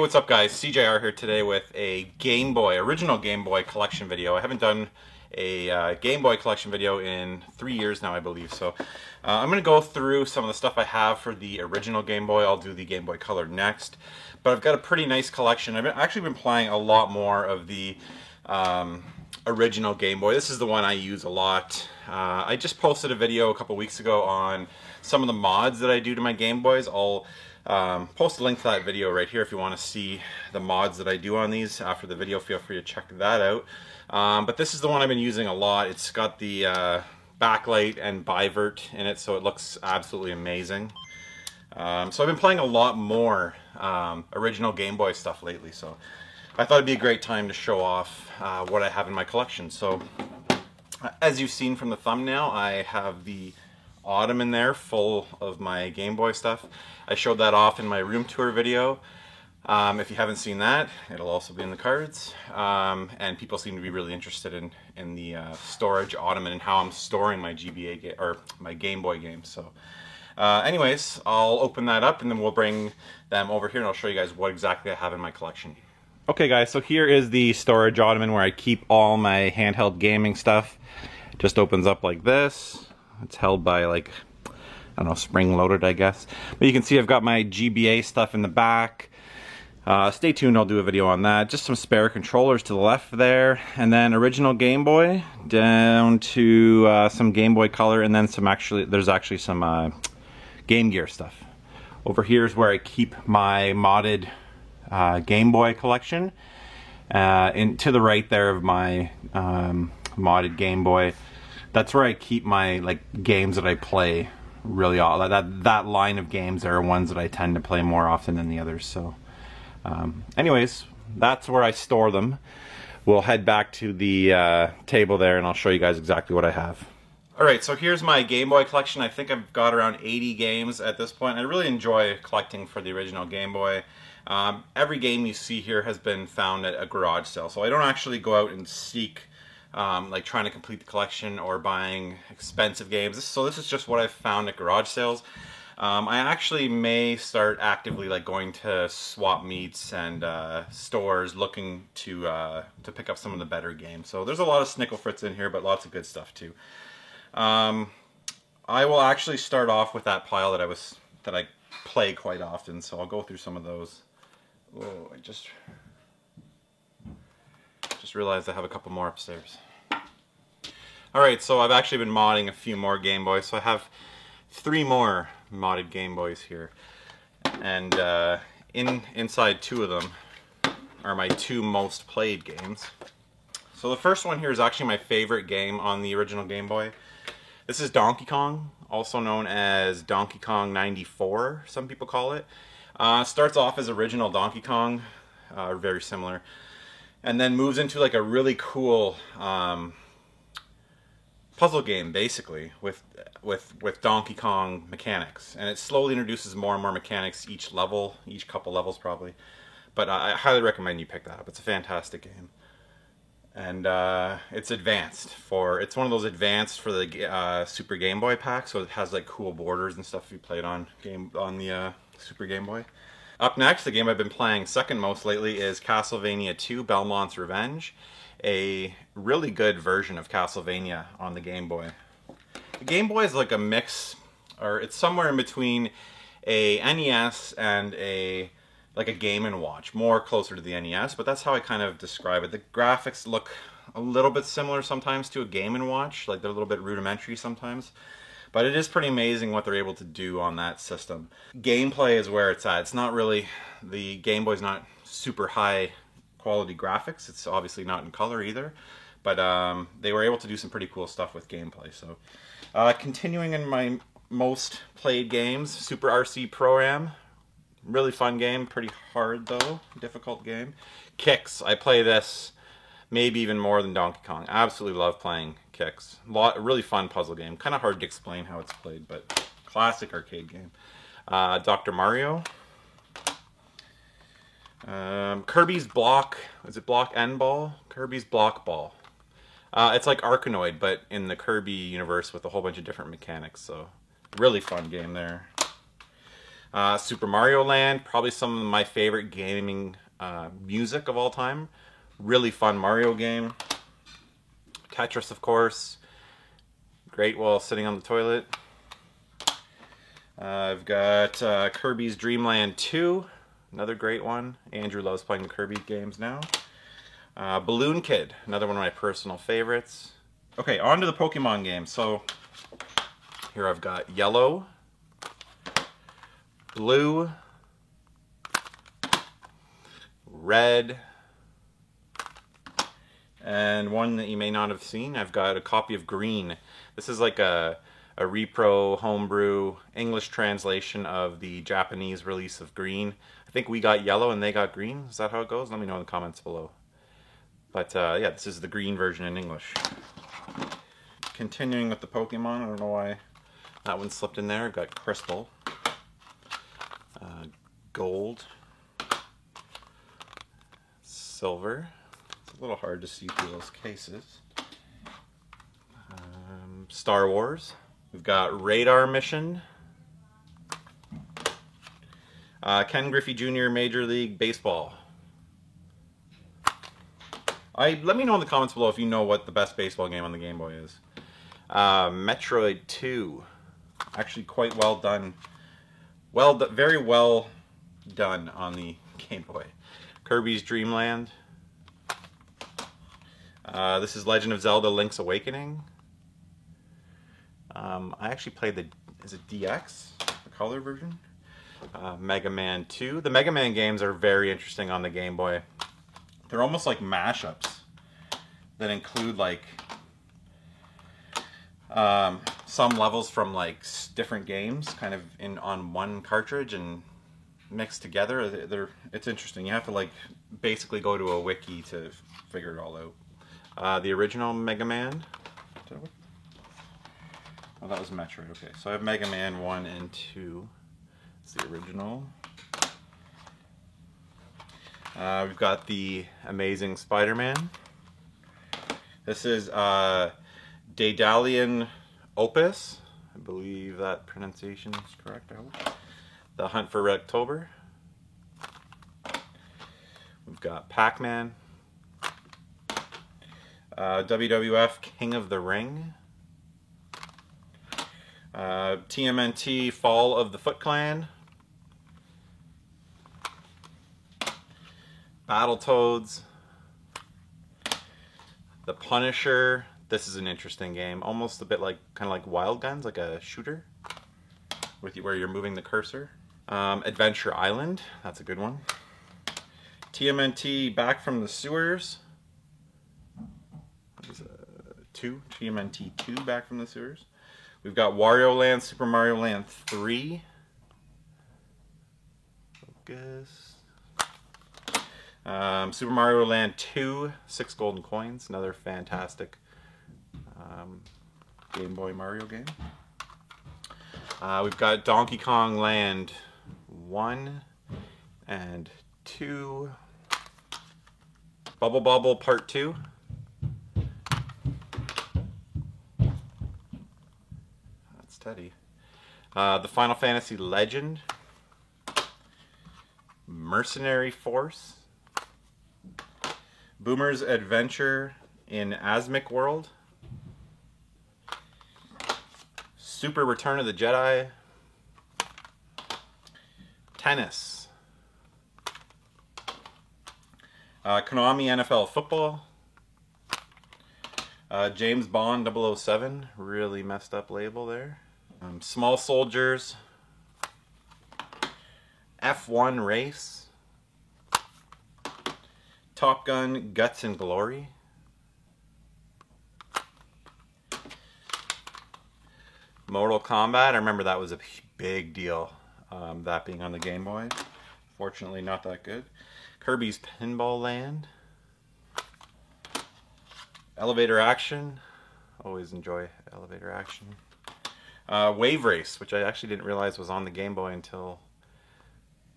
what's up guys? CJR here today with a Game Boy, original Game Boy collection video. I haven't done a Game Boy collection video in 3 years now, I believe. So I'm going to go through some of the stuff I have for the original Game Boy. I'll do the Game Boy Color next. But I've got a pretty nice collection. I've actually been playing a lot more of the original Game Boy. This is the one I use a lot. I just posted a video a couple weeks ago on some of the mods that I do to my Game Boys. I'll post a link to that video right here if you want to see the mods that I do on these. After the video, feel free to check that out. But this is the one I've been using a lot. It's got the backlight and bivert in it, so it looks absolutely amazing. So I've been playing a lot more original Game Boy stuff lately, so I thought it'd be a great time to show off what I have in my collection. So as you've seen from the thumbnail, I have the ottoman there full of my Game Boy stuff. I showed that off in my room tour video. If you haven't seen that, it'll also be in the cards. And people seem to be really interested in the storage ottoman and how I'm storing my GBA or my Game Boy games. So anyways, I'll open that up and then we'll bring them over here and I'll show you guys what exactly I have in my collection. Okay guys, so here is the storage ottoman where I keep all my handheld gaming stuff. It just opens up like this. It's held by, like, I don't know, spring loaded, I guess. But you can see I've got my GBA stuff in the back. Stay tuned, I'll do a video on that. Just some spare controllers to the left there. And then original Game Boy down to some Game Boy Color, and then there's actually some Game Gear stuff. Over here is where I keep my modded Game Boy collection. To the right there of my modded Game Boy, that's where I keep my games that I play really all. That line of games are ones that I tend to play more often than the others. So anyways, that's where I store them. We'll head back to the table there and I'll show you guys exactly what I have. Alright, so here's my Game Boy collection. I think I've got around 80 games at this point. I really enjoy collecting for the original Game Boy. Every game you see here has been found at a garage sale, so I don't actually go out and seek trying to complete the collection or buying expensive games. So this is just what I've found at garage sales. I actually may start actively going to swap meets and stores looking to pick up some of the better games. So there's a lot of Snickle Fritz in here, but lots of good stuff too. I will actually start off with that pile that I play quite often. So I'll go through some of those. Oh, I just realized I have a couple more upstairs. Alright, so I've actually been modding a few more Game Boys, so I have 3 more modded Game Boys here. And inside 2 of them are my 2 most played games. So the first one here is actually my favorite game on the original Game Boy. This is Donkey Kong, also known as Donkey Kong 94, some people call it. Starts off as original Donkey Kong, very similar. And then moves into a really cool puzzle game, basically, with Donkey Kong mechanics. And it slowly introduces more and more mechanics each level, each couple levels probably. But I highly recommend you pick that up. It's a fantastic game. And it's advanced it's one of those advanced for the Super Game Boy pack, so it has cool borders and stuff if you play it on the Super Game Boy. Up next, the game I've been playing second most lately is Castlevania 2 Belmont's Revenge, a really good version of Castlevania on the Game Boy. The Game Boy is a mix, or it's somewhere in between a NES and a Game & Watch, more closer to the NES, but that's how I kind of describe it. The graphics look a little bit similar sometimes to a Game & Watch, they're a little bit rudimentary sometimes. But it is pretty amazing what they're able to do on that system. Gameplay is where it's at. It's not really, the Game Boy's not super high quality graphics. It's obviously not in color either. But they were able to do some pretty cool stuff with gameplay. So continuing in my most played games, Super RC Pro-Am. Really fun game, pretty hard though, difficult game. Kicks, I play this maybe even more than Donkey Kong. Absolutely love playing Kicks. Really fun puzzle game. Kind of hard to explain how it's played, but classic arcade game. Dr. Mario. Kirby's Block, is it Block N Ball? Kirby's Block Ball. It's like Arkanoid, but in the Kirby universe with a whole bunch of different mechanics, so really fun game there. Super Mario Land, probably some of my favorite gaming music of all time. Really fun Mario game. Tetris, of course. Great while sitting on the toilet. I've got Kirby's Dream Land 2, another great one. Andrew loves playing the Kirby games now. Balloon Kid, another one of my personal favorites. Okay, on to the Pokemon games. So here I've got Yellow, Blue, Red, and one that you may not have seen, I've got a copy of Green. This is like a repro homebrew English translation of the Japanese release of Green. I think we got Yellow and they got Green. Is that how it goes? Let me know in the comments below. But yeah, this is the Green version in English. Continuing with the Pokemon, I don't know why that one slipped in there. I've got Crystal, Gold, Silver. It's a little hard to see through those cases. Star Wars. We've got Radar Mission, Ken Griffey Jr. Major League Baseball. Let me know in the comments below if you know what the best baseball game on the Game Boy is. Metroid 2, actually quite well done. Very well done on the Game Boy. Kirby's Dream Land. This is Legend of Zelda: Link's Awakening. I actually played is it DX, the color version? Mega Man 2. The Mega Man games are very interesting on the Game Boy. They're almost like mashups that include like some levels from like different games kind of on one cartridge and mixed together. It's interesting. You have to like basically go to a wiki to figure it all out. The original Mega Man. Oh, that was Metroid. Okay, so I have Mega Man 1 and 2. It's the original. We've got the Amazing Spider-Man. This is Daedalian Opus. I believe that pronunciation is correct, I hope. The Hunt for Red October. We've got Pac-Man. WWF King of the Ring. TMNT Fall of the Foot Clan. Battletoads. The Punisher. This is an interesting game. Almost a bit like, kind of like Wild Guns, like a shooter, where you're moving the cursor. Adventure Island. That's a good one. TMNT Back from the Sewers. What is it? 2. TMNT 2 Back from the Sewers. We've got Wario Land, Super Mario Land 3. Focus. Super Mario Land 2, 6 golden coins. Another fantastic Game Boy Mario game. We've got Donkey Kong Land 1 and 2. Bubble Bobble Part 2. Steady. The Final Fantasy Legend. Mercenary Force. Boomer's Adventure in Asmic World. Super Return of the Jedi. Tennis. Konami NFL Football. James Bond 007. Really messed up label there. Small Soldiers, F1 Race, Top Gun Guts and Glory, Mortal Kombat. I remember that was a big deal, that being on the Game Boy. Fortunately not that good. Kirby's Pinball Land, Elevator Action. Always enjoy Elevator Action. Wave Race, which I actually didn't realize was on the Game Boy until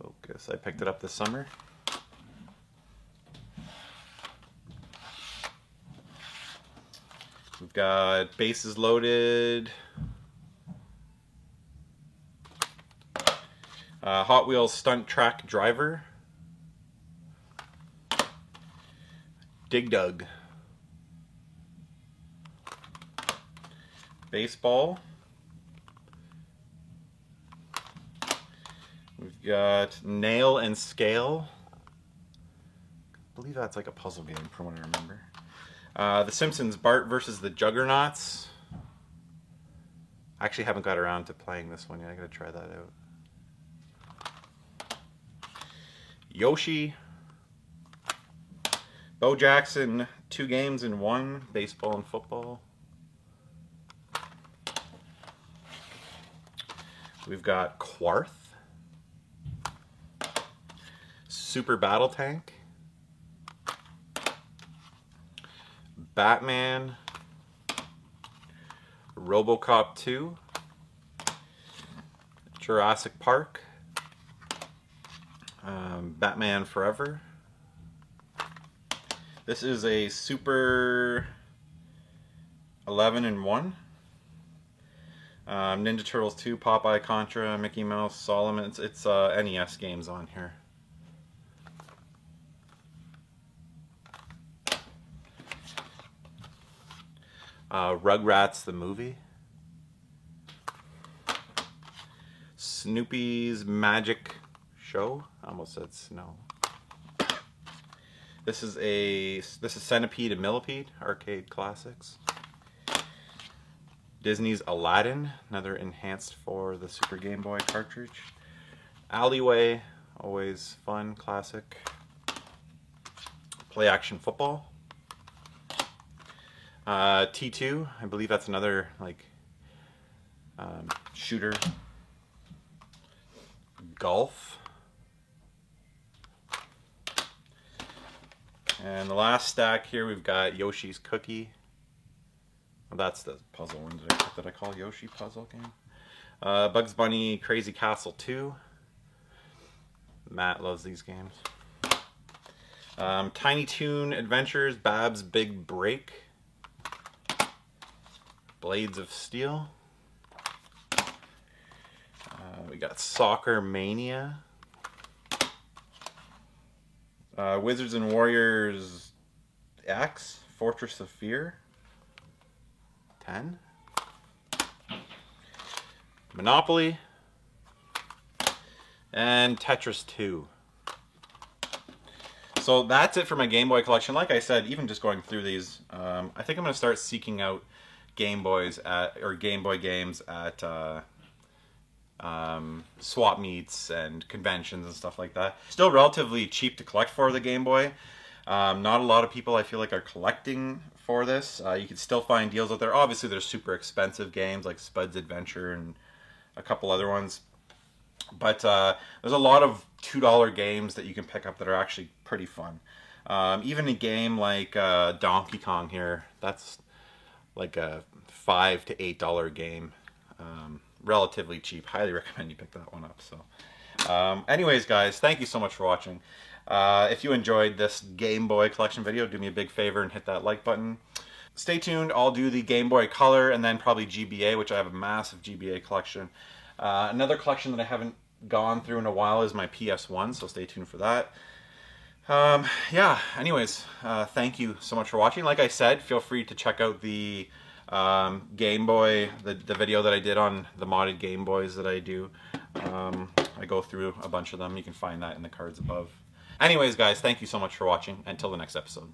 Focus. I picked it up this summer. We've got Bases Loaded. Hot Wheels Stunt Track Driver. Dig Dug. Baseball. We've got Nail and Scale. I believe that's like a puzzle game from what I remember. The Simpsons, Bart versus the Juggernauts. I actually haven't got around to playing this one yet. I gotta try that out. Yoshi. Bo Jackson, 2 games in 1, baseball and football. We've got Quarth. Super Battle Tank. Batman. RoboCop 2. Jurassic Park. Batman Forever. This is a Super 11 in 1. Ninja Turtles 2, Popeye, Contra, Mickey Mouse, Solomon. It's NES games on here. Rugrats the movie. Snoopy's Magic Show. I almost said snow. This is Centipede and Millipede, arcade classics. Disney's Aladdin, another enhanced for the Super Game Boy cartridge. Alleyway, always fun, classic. Play Action Football. T2, I believe that's another like shooter. Golf. And the last stack here, we've got Yoshi's Cookie. Well, that's the puzzle one that I call Yoshi puzzle game. Bugs Bunny Crazy Castle 2. Matt loves these games. Tiny Toon Adventures, Bab's Big Break. Blades of Steel. We got Soccer Mania. Wizards and Warriors X, Fortress of Fear. 10. Monopoly. And Tetris 2. So that's it for my Game Boy collection. Like I said, even just going through these, I think I'm going to start seeking out Game Boys or Game Boy games at swap meets and conventions and stuff like that. Still relatively cheap to collect for the Game Boy. Not a lot of people I feel like are collecting for this. You can still find deals out there. Obviously there's super expensive games like Spud's Adventure and a couple other ones. But there's a lot of $2 games that you can pick up that are actually pretty fun. Even a game like Donkey Kong here, that's like a $5 to $8 game. Relatively cheap. Highly recommend you pick that one up. So, anyways, guys, thank you so much for watching. If you enjoyed this Game Boy collection video, do me a big favor and hit that like button. Stay tuned. I'll do the Game Boy Color and then probably GBA, which I have a massive GBA collection. Another collection that I haven't gone through in a while is my PS1, so stay tuned for that. Yeah, anyways, thank you so much for watching. Like I said, feel free to check out the Game Boy, the video that I did on the modded Game Boys that I do. I go through a bunch of them. You can find that in the cards above. Anyways, guys, thank you so much for watching. Until the next episode.